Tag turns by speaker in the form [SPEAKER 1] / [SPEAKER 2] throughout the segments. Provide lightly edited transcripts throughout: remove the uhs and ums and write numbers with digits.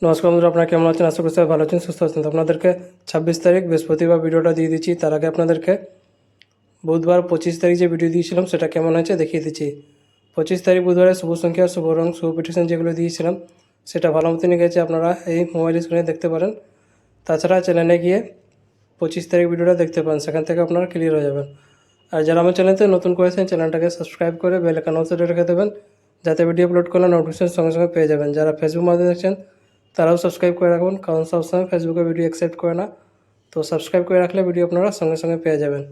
[SPEAKER 1] নমস্কার বন্ধুরা, আপনারা কেমন আছেন? আশা করি সবাই ভালো আছেন, সুস্থ আছেন। তো আপনাদেরকে 26 তারিখ বৃহস্পতিবার ভিডিওটা দিয়ে দিচ্ছি। তার আগে আপনাদেরকে বুধবার 25 তারিখ যে ভিডিও দিয়েছিলাম সেটা কেমন হয়েছে দেখিয়ে দিচ্ছি। 25 তারিখ বুধবারে শুভ সংখ্যা, শুভ রং, শুভ পিটিশন যেগুলো দিয়েছিলাম সেটা ভালো মতনই গেছে, আপনারা এই মোবাইল স্ক্রিনে দেখতে পারেন। তাছাড়া চ্যানেলে গিয়ে 25 তারিখ ভিডিওটা দেখতে পান, সেখান থেকে আপনারা ক্লিয়ার হয়ে যাবেন। আর যারা আমার চ্যানেলতে নতুন করেছেন চ্যানেলটাকে সাবস্ক্রাইব করে বেল আইকন অন করে রেখে দেবেন, যাতে ভিডিও আপলোড করলে নোটিফিকেশন সঙ্গে সঙ্গে পেয়ে যাবেন। যারা ফেসবুক মাধ্যমে দেখছেন তারাও সাবস্ক্রাইব করে রাখুন, কারণ সবসময় ফেসবুকে ভিডিও অ্যাকসেপ্ট করে না। তো সাবস্ক্রাইব করে রাখলে ভিডিও আপনারা সঙ্গে সঙ্গে পেয়ে যাবেন।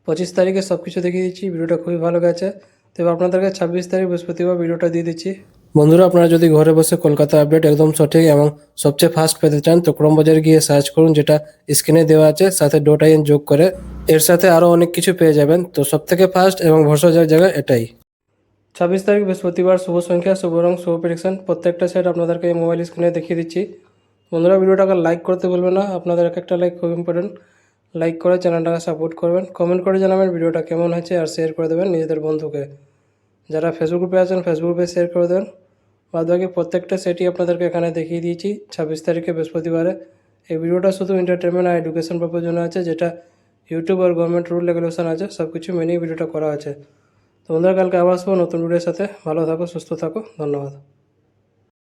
[SPEAKER 1] 25 তারিখে সব কিছু দেখিয়ে দিচ্ছি, ভিডিওটা খুবই ভালো গেছে। তো এবার আপনাদেরকে 26 তারিখ বৃহস্পতিবার ভিডিওটা দিয়ে দিচ্ছি। বন্ধুরা, আপনারা যদি ঘরে বসে কলকাতা আপডেট একদম সঠিক এবং সবচেয়ে ফাস্ট পেতে চান তো ক্রোম বাজারে গিয়ে সার্চ করুন, যেটা স্ক্রিনে দেওয়া আছে, সাথে .in যোগ করে এর সাথে আরও অনেক কিছু পেয়ে যাবেন। তো সবথেকে ফাস্ট এবং ভরসাযোগ্য জায়গা এটাই। 26 তারিখ বৃহস্পতিবার শুভ সংখ্যা, শুভ রং, শুভ প্রেডিকশন প্রত্যেকটা সেট আপনাদেরকে এই মোবাইল স্ক্রিনে দেখিয়ে দিচ্ছি। বন্ধুরা, ভিডিওটাকে লাইক করতে বলবেন না, আপনাদের একটা লাইক খুব ইম্পর্টেন্ট। লাইক করে চ্যানেলটাকে সাপোর্ট করবেন, কমেন্ট করে জানাবেন ভিডিওটা কেমন হয়েছে, আর শেয়ার করে দেবেন নিজেদের বন্ধুকে। যারা ফেসবুক গ্রুপে আছেন ফেসবুক গ্রুপে শেয়ার করে দেবেন। বাদ বাকি প্রত্যেকটা সেটই আপনাদেরকে এখানে দেখিয়ে দিয়েছি 26 তারিখে বৃহস্পতিবারে। এই ভিডিওটা শুধু এন্টারটেনমেন্ট আর এডুকেশন পারপাস জন্য আছে, যেটা ইউটিউব আর গভর্নমেন্ট রুল রেগুলেশন আছে সব কিছু মেনেই ভিডিওটা করা আছে। তো বন্ধুরা, কালকে আবার আসবো নতুন ভিডিওর সাথে। ভালো থাকো, সুস্থ থাকো, ধন্যবাদ।